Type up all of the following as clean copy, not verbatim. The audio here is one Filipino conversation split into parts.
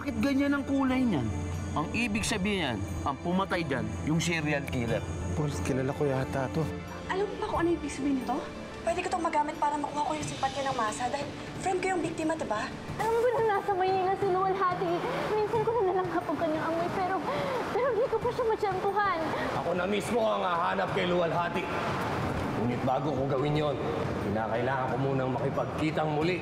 Bakit ganyan ang kulay niyan? Ang ibig sabihin yan, ang pumatay dyan, yung serial killer. Paul, kilala ko yata to. Alam mo ba kung ano yung ibig sabihin nito? Pwede ko itong magamit para makuha ko yung simpatya ng masa dahil friend ko yung biktima, diba? Alam mo ba na nasa Maynila si Luwalhati? Minsan ko na nalanghap ang kanyang amoy pero hindi ko pa siya matsyempuhan. Ako na mismo ang hahanap kay Luwalhati. Ngunit bago ko gawin yon, kinakailangan ko munang makipagkitang muli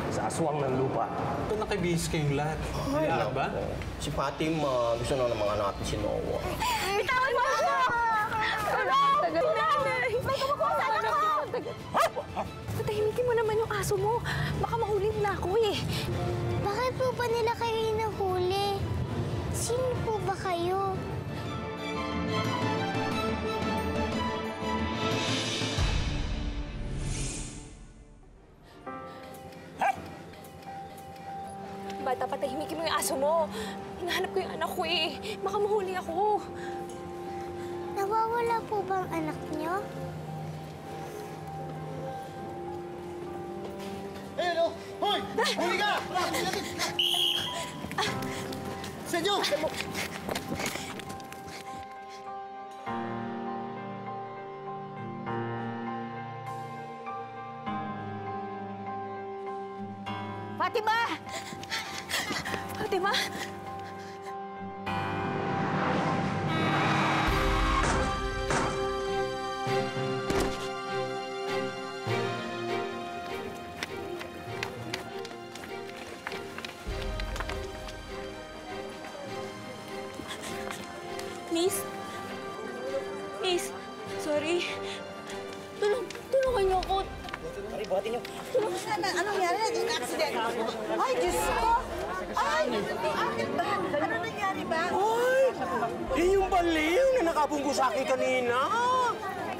sa aswang ng lupa. Ito nakibihis kayong lahat. Hindi ba? Si Fatima, gusto na naman natin si Noah. Bitawan mo ako! Tulong! Nanay! May kumukuha sa anak ko! Patahimikin mo naman yung aso mo. Baka mahuli na ako eh. Bakit po ba nila kayo hinahuli? Sino po ba kayo? Bata, patahimikin mo yung aso mo. Hinahanap ko yung anak ko eh. Baka mahuli ako. Nawawala po bang anak niyo? Ano? Hoy! Huli ka! Sa inyo! Fatima! Fatima? Miss? Miss? Sorry. Tulungan niyo ako. Ay, buhatin niyo. Sana, anong nangyari na yung accident? Ay, Diyos ko! Ay! Bakit ba? Ano nangyari ba? Ay! Yung baliw na nakabunggo sa akin kanina.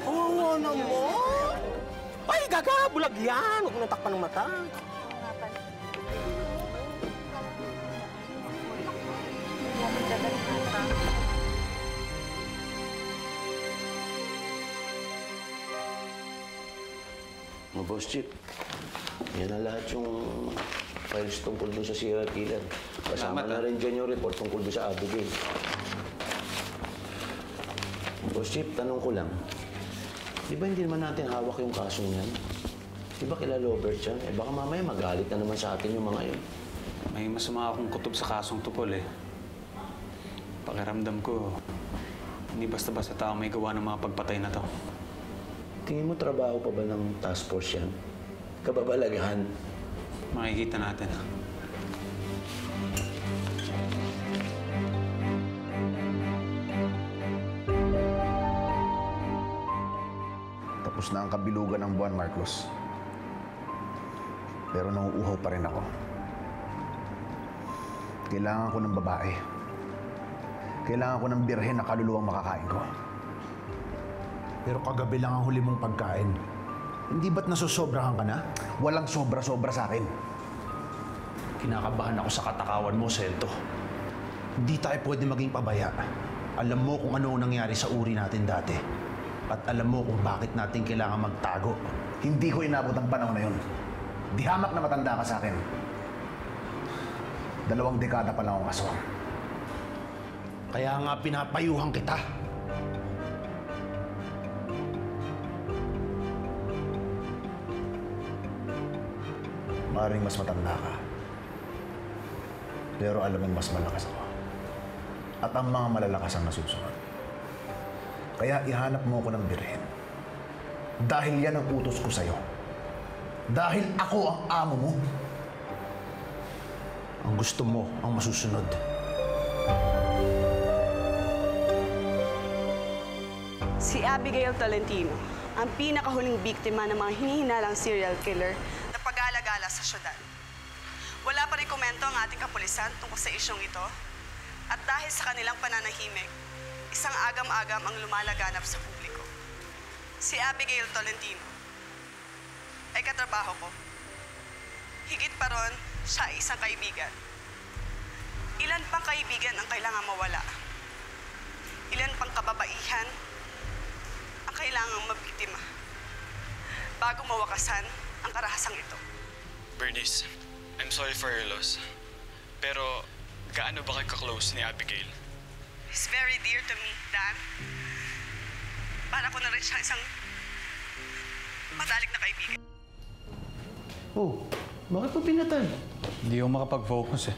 Oo naman. Ay, gaga! Bulag yan! Huwag mo nang takpan ng mata. Boss Chip, yan na lahat yung files tungkol doon sa serial killer. Kasama na rin dyan yung report tungkol doon sa Abigail. Boss Chip, tanong ko lang. Di ba hindi naman natin hawak yung kaso niyan? Di ba kilala Robert yan? Eh baka mamaya magalit na naman sa atin yung mga yun. May masama akong kutob sa kasong to, Paul, eh. Pakiramdam ko, hindi basta-basta tao may gawa ng mga pagpatay na to. Tingin mo trabaho pa ba ng task force yan? Kababalaghan? Makikita natin. Tapos na ang kabilugan ng buwan, Marcos. Pero nauuhaw pa rin ako. Kailangan ko ng babae. Kailangan ko ng birhen na kaluluwang makakain ko. Pero kagabi lang ang huli mong pagkain. Hindi ba't nasusobrahan ka na? Walang sobra-sobra sa akin. Kinakabahan ako sa katakawan mo, Sento. Hindi tayo pwede maging pabaya. Alam mo kung ano ang nangyari sa uri natin dati. At alam mo kung bakit natin kailangan magtago. Hindi ko inabot ang panahon na yun. Di hamak na matanda ka sa akin. 2 dekada pa lang akong aswang. Kaya nga pinapayuhan kita. Maaaring mas matanda ka. Pero alam mong mas malakas ako. At ang mga malalakas ang nasusunod. Kaya ihanap mo ako ng birhen. Dahil yan ang utos ko sa'yo. Dahil ako ang amo mo. Ang gusto mo ang masusunod. Si Abigail Tolentino, ang pinakahuling biktima ng mga hinihinalang serial killer na pag-alagala sa syudad. Wala pa rin komento ang ating kapulisan tungkol sa isyong ito. At dahil sa kanilang pananahimik, isang agam-agam ang lumalaganap sa publiko. Si Abigail Tolentino ay katrabaho ko. Higit pa ron, siya ay isang kaibigan. Ilan pang kaibigan ang kailangan mawala? Ilan pang kababaihan ang kailangang mabiktima bago mawakasan ang karahasang ito? Bernice, I'm sorry for your loss. Pero gaano ba kayo ka-close ni Abigail? He's very dear to me, Dan. Para ko na rin siya isang matalik na kaibigan. Oh, bakit mo pinatay? Hindi ako makapag-focus eh.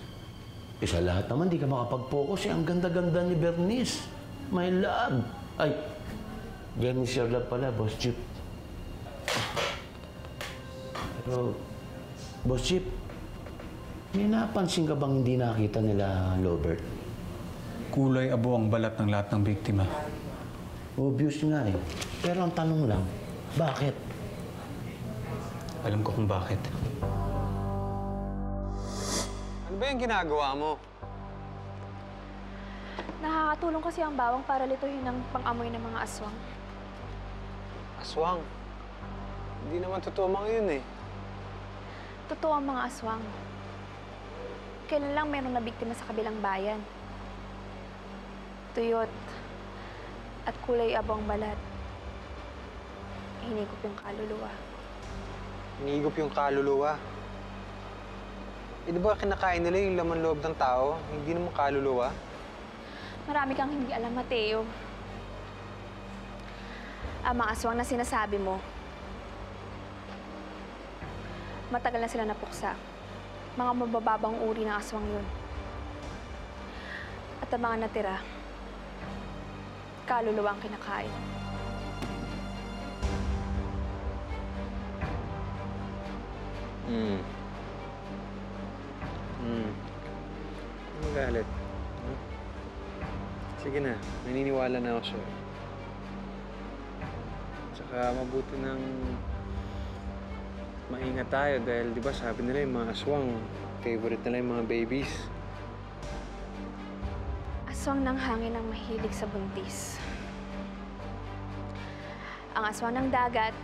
Sa lahat naman, di ka makapag-focus eh. Ang ganda-ganda ni Bernice. My love. Ay, Bernice, your love pala, Boss Chip. Pero, Boss Chip, may napansin ka bang hindi nakita nila Lobert? Kulay abo ang balat ng lahat ng biktima. Obvious nga eh. Pero ang tanong lang, bakit? Alam ko kung bakit. Ano ba yung ginagawa mo? Nakakatulong kasi ang bawang para lituhin ng pang-amoy ng mga aswang. Aswang. Hindi naman totoo mga yun eh. Totoo ang mga aswang. Kailan lang meron na biktima sa kabilang bayan. Tuyot at kulay abo ang balat. Hinigop yung kaluluwa. Hinigop yung kaluluwa. Eh, di ba kinakain nila yung laman loob ng tao? Hindi naman kaluluwa? Marami kang hindi alam, Mateo. Ang mga aswang na sinasabi mo, matagal na sila napuksa. Mga mabababang uri ng aswang yun. At ang mga natira, kaluluwa ang kinakain. Magalit. Sige na, naniniwala na ako sa'yo. Tsaka mabuti nang maingat tayo dahil di ba sabi nila yung mga aswang, favorite nila yung mga babies. Aswang ng hangin ang mahilig sa buntis. Ang aswang ng dagat,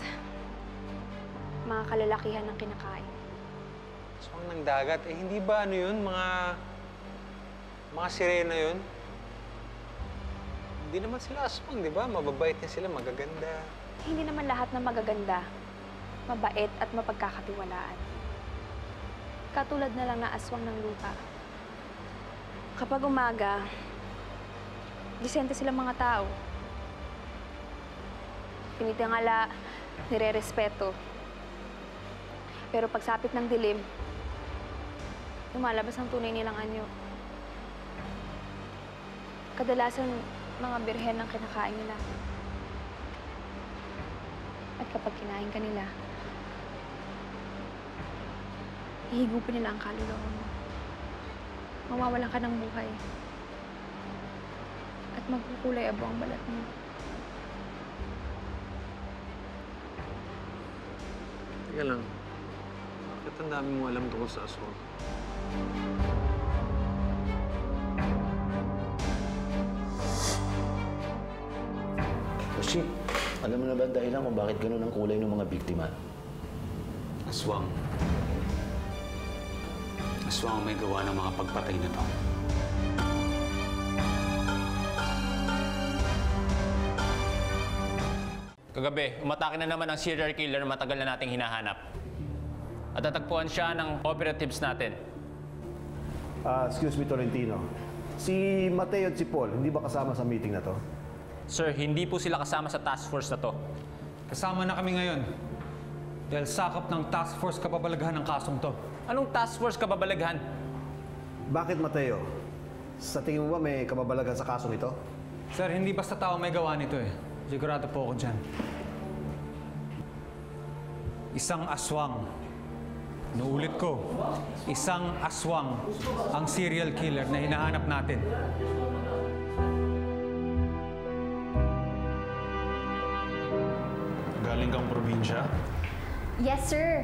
mga kalalakihan ng kinakain. Aswang ng dagat, eh hindi ba ano yun? Mga sirena yun? Hindi naman sila aswang, di ba? Mababait din sila, magaganda. Hindi naman lahat na magaganda, mabait at mapagkakatiwalaan. Katulad na lang na aswang ng lupa. Kapag umaga, disente sila mga tao. Tinitingala, nire-respeto. Pero pagsapit ng dilim, lumalabas ang tunay nilang anyo. Kadalasan, mga birhen ang kinakain nila. At kapag kinain ka nila, hihigupin nila ang kaluluwa mo. Mawawalan ka ng buhay. At magkukulay abo ang balat mo. Teka lang. Bakit ang dami mo alam tungkol sa aswang? Chip, alam mo na ba dahilan kung bakit ganun ang kulay ng mga biktima? Aswang. Aswang ang may gawa ng mga pagpatay na to. Kagabi, umatake na naman ang serial killer na matagal na nating hinahanap. At natagpuan siya ng operatives natin. Excuse me, Tolentino. Si Mateo at si Paul, hindi ba kasama sa meeting na to? Sir, hindi po sila kasama sa task force na to. Kasama na kami ngayon. Dahil sakop ng task force kababalaghan ng kasong to. Anong task force kababalaghan? Bakit, Mateo? Sa tingin mo ba may kababalaghan sa kasong ito? Sir, hindi basta tao may gawa nito eh. Sigurado po ako dyan. Isang aswang. Nuulit ko, isang aswang ang serial killer na hinahanap natin. Galing kang probinsya? Yes, sir.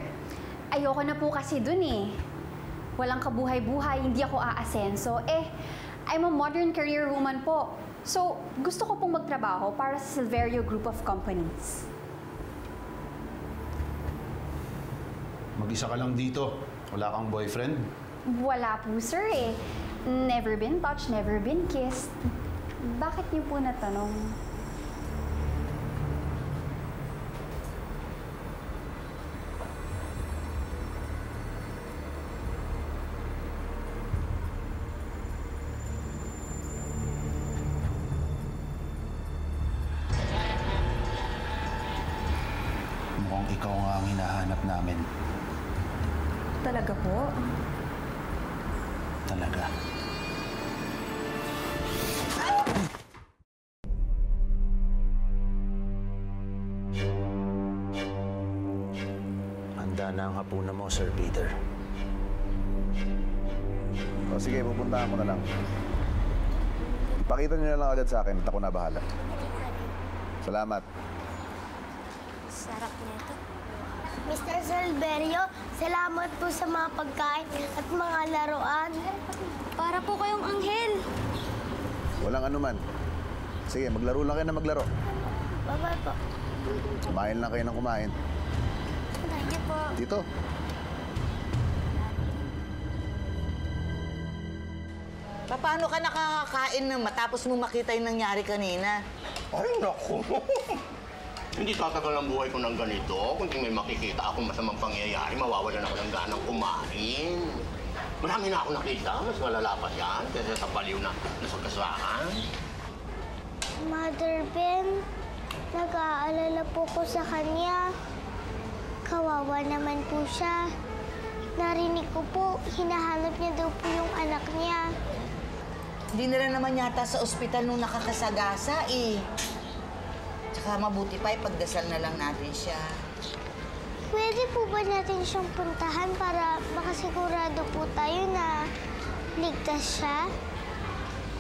Ayoko na po kasi dun eh. Walang kabuhay-buhay, hindi ako aasenso. I'm a modern career woman po. So, gusto ko pong magtrabaho para sa Silverio Group of Companies. Mag-isa ka lang dito. Wala kang boyfriend? Wala po, sir eh. Never been touched, never been kissed. Bakit niyo po natanong? Ikaw nga ang hinahanap namin. Talaga po? Talaga. Handa na ang hapunan mo, Sir Peter. O sige, pupuntahan ko na lang. Ipakita niyo na lang agad sa akin at ako na bahala. Salamat. Sarap nito. Mr. Silverio, salamat po sa mga pagkain at mga laruan. Para po kayong anghel. Walang anuman. Sige, maglaro lang kayo na maglaro. Bye-bye po. Kumain lang kayo ng kumain. Thank you po. Dito. Paano ka nakakakain na matapos mo makita yung nangyari kanina? Ay, naku. Hindi tatagal ang buhay ko ng ganito. Kung may makikita akong masamang pangyayari, mawawalan ako ng ganang kumain. Marami na ako nakita. Mas malala pa yan kaysa sa baliw na nasa kasahan. Mother Ben, nag-aalala po ko sa kanya. Kawawa naman po siya. Narinig ko po, hinahanap niya daw po yung anak niya. Hindi na rin naman yata sa ospital nung nakakasagasa eh. Tsaka mabuti pa, ipagdasal na lang natin siya. Pwede po ba natin siyang puntahan para makasigurado po tayo na ligtas siya?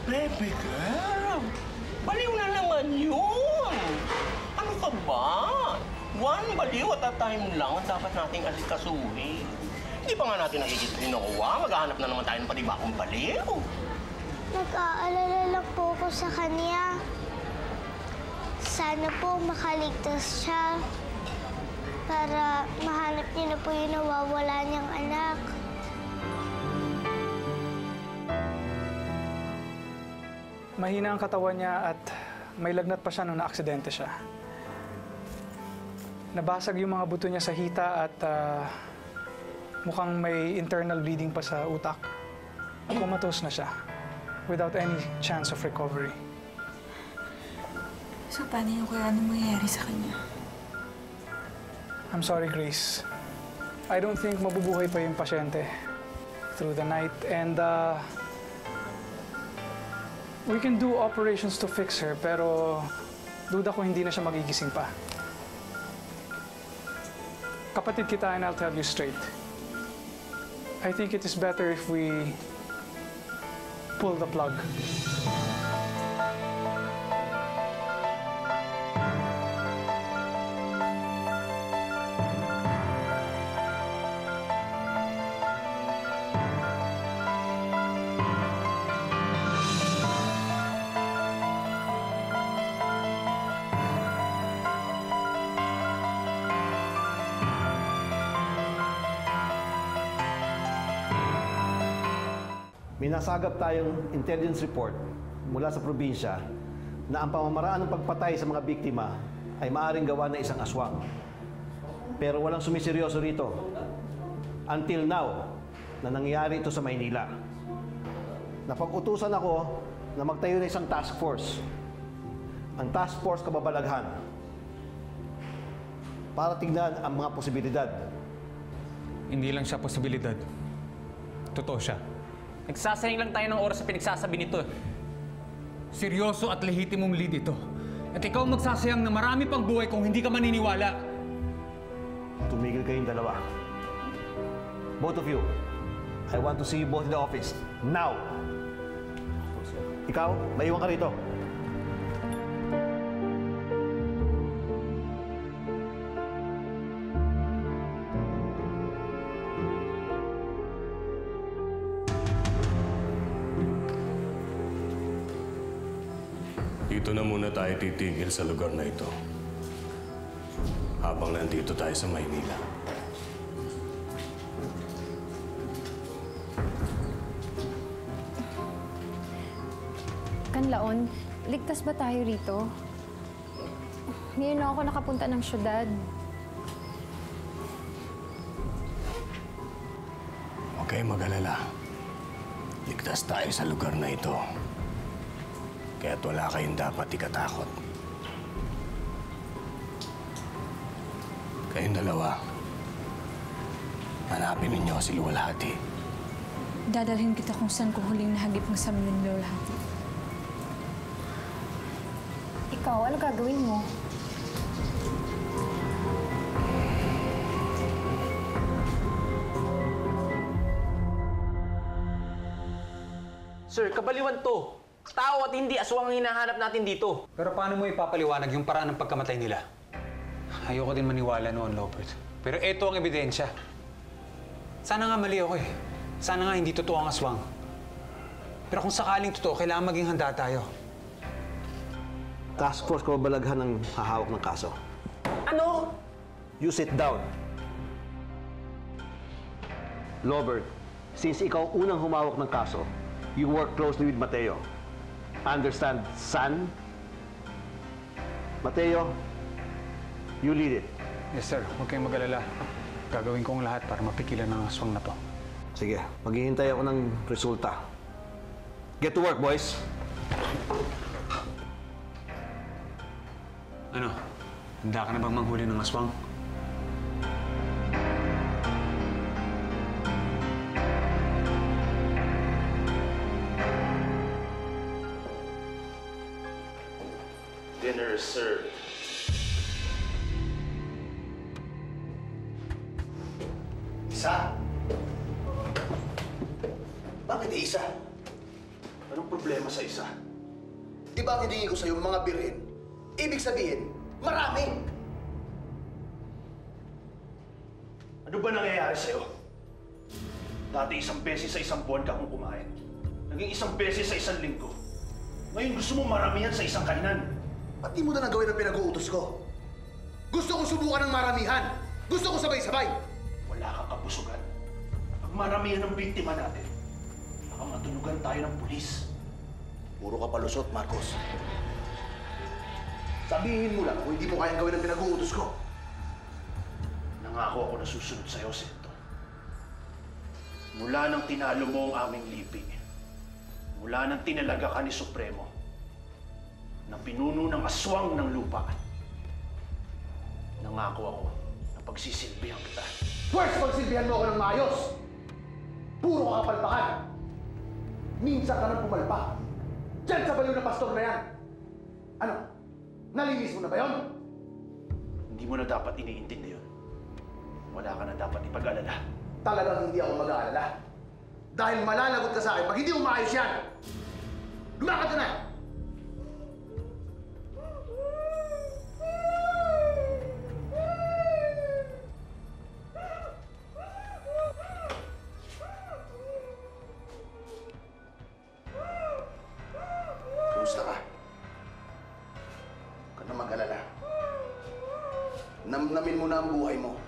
Baby girl, baliw na naman yun. Ano ka ba? One baliw at a time lang ang dapat nating asikasuhin. Hindi pa nga natin nakikita si Noah. Maghahanap na naman tayo ng panibagong baliw. Nag-aalala lang po ako sa kanya. Sana po makaligtas siya para mahanap niya na po yung nawawala niyang anak. Mahina ang katawan niya at may lagnat pa siya nung naaksidente siya. Nabasag yung mga buto niya sa hita at mukhang may internal bleeding pa sa utak. Comatose na siya without any chance of recovery. So, paano yung kaya anong mangyayari sa kanya? I'm sorry, Grace. I don't think mabubuhay pa yung pasyente through the night. And we can do operations to fix her, pero duda ko hindi na siya magigising pa. Kapatid kita, and I'll tell you straight. I think it is better if we pull the plug. May nasagap tayong intelligence report mula sa probinsya na ang pamamaraan ng pagpatay sa mga biktima ay maaaring gawa ng isang aswang. Pero walang sumiseryoso rito. Until now, na nangyayari ito sa Maynila. Napag-utusan ako na magtayo ng isang task force. Ang task force kababalaghan para tignan ang mga posibilidad. Hindi lang siya posibilidad. Totoo siya. Nagsasayang lang tayo ng oras sa pinagsasabi nito. Seryoso at lehitimong lead ito. At ikaw magsasayang na marami pang buhay kung hindi ka maniniwala. Tumigil kayong dalawa. Both of you, I want to see you both in the office. Now! Ikaw, maiwan ka rito. Dito na muna tayo titigil sa lugar na ito. Habang nandito tayo sa Maynila. Kanlaon, ligtas ba tayo rito? Ngayon na ako nakapunta ng syudad. Huwag kayong mag-alala. Ligtas tayo sa lugar na ito. Kaya't wala kayong dapat ikatakot. Kayong dalawa, hanapin ninyo si Luwalhati. Dadalhin kita kung saan ko huling nahagip ng samin ng Luwalhati. Ikaw, ano gagawin mo? Sir, kabaliwan to. Tao at hindi aswang ang hinahanap natin dito. Pero paano mo ipapaliwanag yung paraan ng pagkamatay nila? Ayoko din maniwala noon, Robert. Pero ito ang ebidensya. Sana nga mali ako eh. Sana nga hindi totoo ang aswang. Pero kung sakaling totoo, kailangan maging handa tayo. Task Force kababalaghan ng hahawak ng kaso. Ano? You sit down. Robert, since ikaw unang humawak ng kaso, you work closely with Mateo. Understand, son? Mateo, you lead it. Yes, sir. Huwag kayong mag-alala. Gagawin ko ang lahat para mapigilan ang aswang na to. Sige, maghihintay ako ng resulta. Get to work, boys. Ano? Handa ka na bang manghuli ng aswang? Dinner is served. Isa? Bakit isa? Anong problema sa isa? Di ba ang hinihingi ko sa'yo mga birhen? Ibig sabihin, marami! Ano ba nangyayari sa'yo? Dati isang beses sa isang buwan ka kung kumain. Naging isang beses sa isang linggo. Ngayon gusto mo maramihan sa isang kainan. Ba't di mo na gawin ang pinag-uutos ko? Gusto ko subukan ng maramihan! Gusto ko sabay-sabay! Wala kang kapusugan. Pag maramihan ng biktima natin, baka matunugan tayo ng pulis. Puro ka palusot, Marcos. Sabihin mo lang kung hindi mo kayang gawin ang pinag-uutos ko. Nangako ako na susunod sa'yo, Sento. Mula nang tinalo mo ang aming lipi, mula nang tinalaga ka ni Supremo, na pinuno ng aswang ng lupa, nangako ako na pagsisilbihan kita. First, pagsilbihan mo ako ng maayos! Puro ka kapalpakan! Minsan ka nang pumalpak. Diyan sa baliw na pastor na yan! Ano? Nalinis mo na ba yun? Hindi mo na dapat iniintindi yun. Wala ka na dapat ipag-alala. Talagang hindi ako mag-aalala. Dahil malalagot ka sa akin pag hindi mo maayos yan! Lumakad ka na! Kumusta ka? Huwag ka na mag-alala. Namnamin mo na ang buhay mo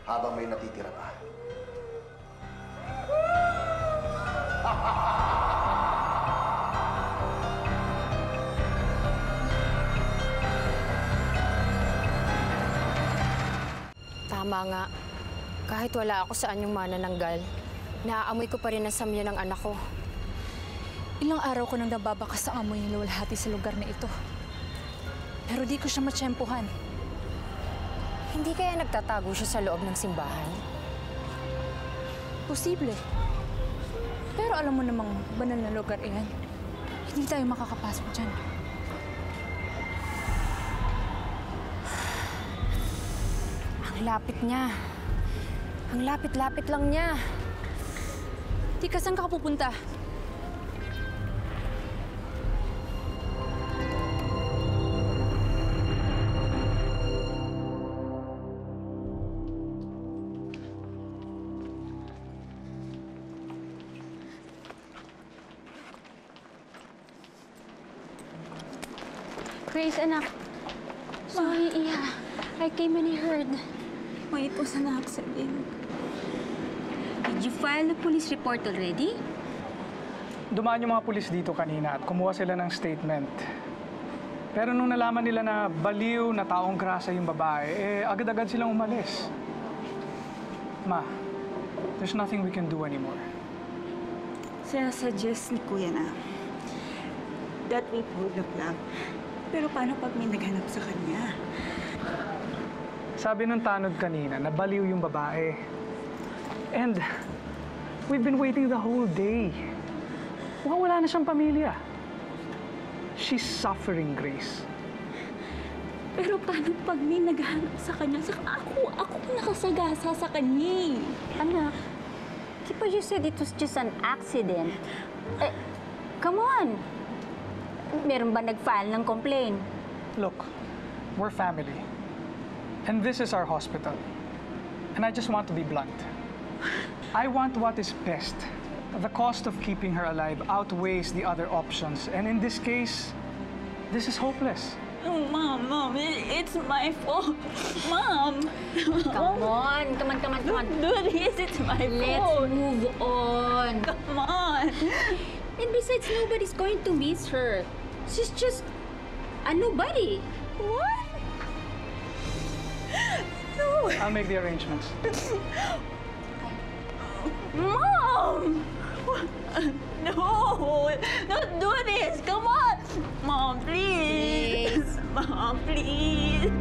habang may natitira pa. Tama nga. Kahit wala ako sa anyong manananggal, naaamoy ko pa rin ang samya ng anak ko. Ilang araw ko nang nababakas sa amoy ni Luwalhati sa lugar na ito. Pero di ko siya matsyempohan. Hindi kaya nagtatago siya sa loob ng simbahan? Posible. Pero alam mo namang banal na lugar iyan. Hindi tayo makakapasok dyan. Ang lapit niya. Ang lapit-lapit lang niya. Tika, saan ka pupunta? Grace, anak. Sorry, Iha. I came and I heard. Wait po sa accident. Did you file the police report already? Dumaan yung mga pulis dito kanina at kumuha sila ng statement. Pero nung nalaman nila na baliw na taong grasa yung babae, agad-agad silang umalis. Ma, there's nothing we can do anymore. Sinasuggest ni Kuya na that we pull the plug. Pero paano pag may naghanap sa kanya? Sabi ng tanod kanina, nabaliw yung babae. And we've been waiting the whole day. Mukhang wala na siyang pamilya. She's suffering, Grace. Pero paano pag may naghahanap sa kanya? Saka ako nakasagasa sa kanya. Anak, di ba you said it was just an accident? Eh, come on! Meron ba nag-file ng complaint? Look, we're family. And this is our hospital. And I just want to be blunt. I want what is best. The cost of keeping her alive outweighs the other options. And in this case, this is hopeless. Oh, Mom, it's my fault. Mom! Come on. Don't do this, it's my fault. Let's move on. Come on. And besides, nobody's going to miss her. She's just a nobody. What? No. I'll make the arrangements. Mom! No! Don't do this! Come on! Mom, please! Mom, please!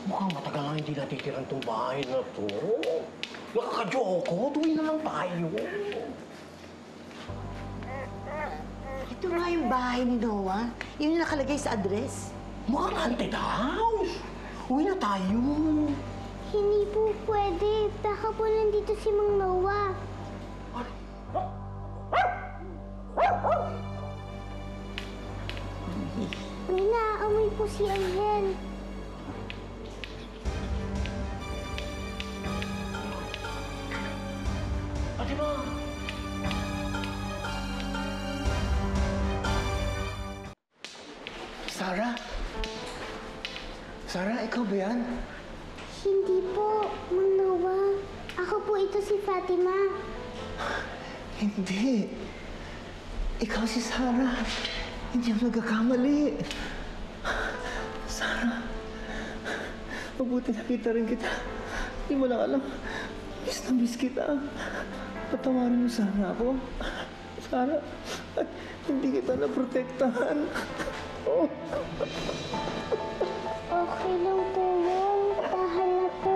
Mukhang matagal lang hindi natitiran tong bahay na to. Nakakajoko, tuwi na lang tayo. Ito nga yung bahay ni Noah. Yun yung nakalagay sa address. Mukhang haunted house. Uwi na tayo. Hindi po pwede. Baka po nandito si Mang Noah. May naaamoy po si Angel. Ate ba? Sarah? Sarah, ikaw ba yan? Hindi po, Mang Noah. Ako po ito si Fatima. Hindi. Ikaw si Sarah. Hindi ako nagkakamali. Sarah, mabuti nakita rin kita. Hindi mo lang alam. Miss na miss kita. Patawarin mo sana ako. Sarah, at hindi kita naprotektahan. Oh. Okay lang po yun. Tahan na po.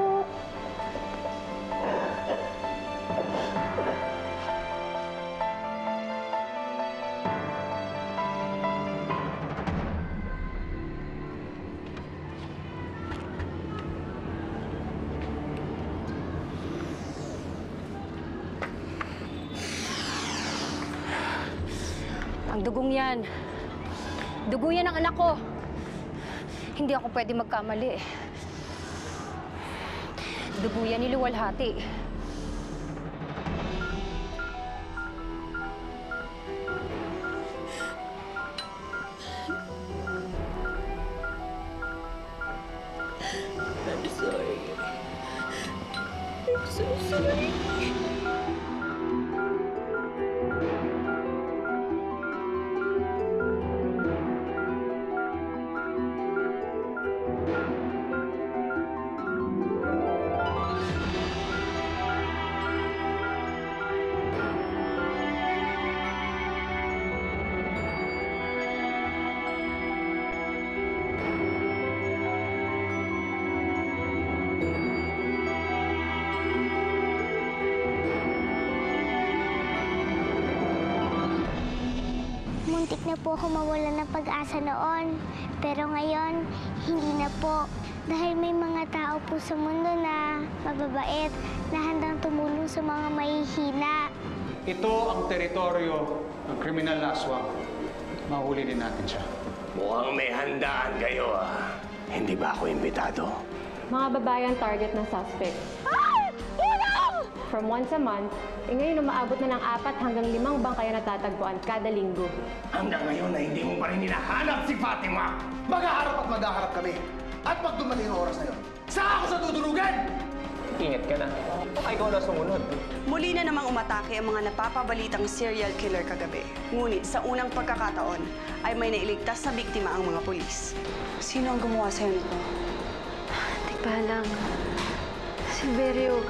Ang dugong yan. Dugo yan ang anak ko. Hindi ako pwede magkamali. Dugo yan ni Luwalhati. I'm sorry. I'm so sorry. Muntik na po ako mawalan ng pag-asa noon. Pero ngayon, hindi na po. Dahil may mga tao po sa mundo na mababait, na handang tumulong sa mga mahihina. Ito ang teritoryo ng kriminal na aswang. Mahuli din natin siya. Mukhang may handaan kayo, ah. Hindi ba ako imbitado? Mga babae ang target ng suspect. From once a month, ngayon umaabot na ng 4 hanggang 5 bangkaya natatagpuan kada linggo. Hanggang ngayon na hindi mo pa rin hinahanap si Fatima! Maghaharap at maghaharap kami. At pag dumating ang oras na yun, saan ako sa dudurugan? Ingat ka na. Baka ikaw na sumunod. Muli na namang umatake ang mga napapabalitang serial killer kagabi. Ngunit sa unang pagkakataon ay may nailigtas na biktima ang mga pulis. Sino ang gumawa sa'yo nito? Di ba lang. Silverio,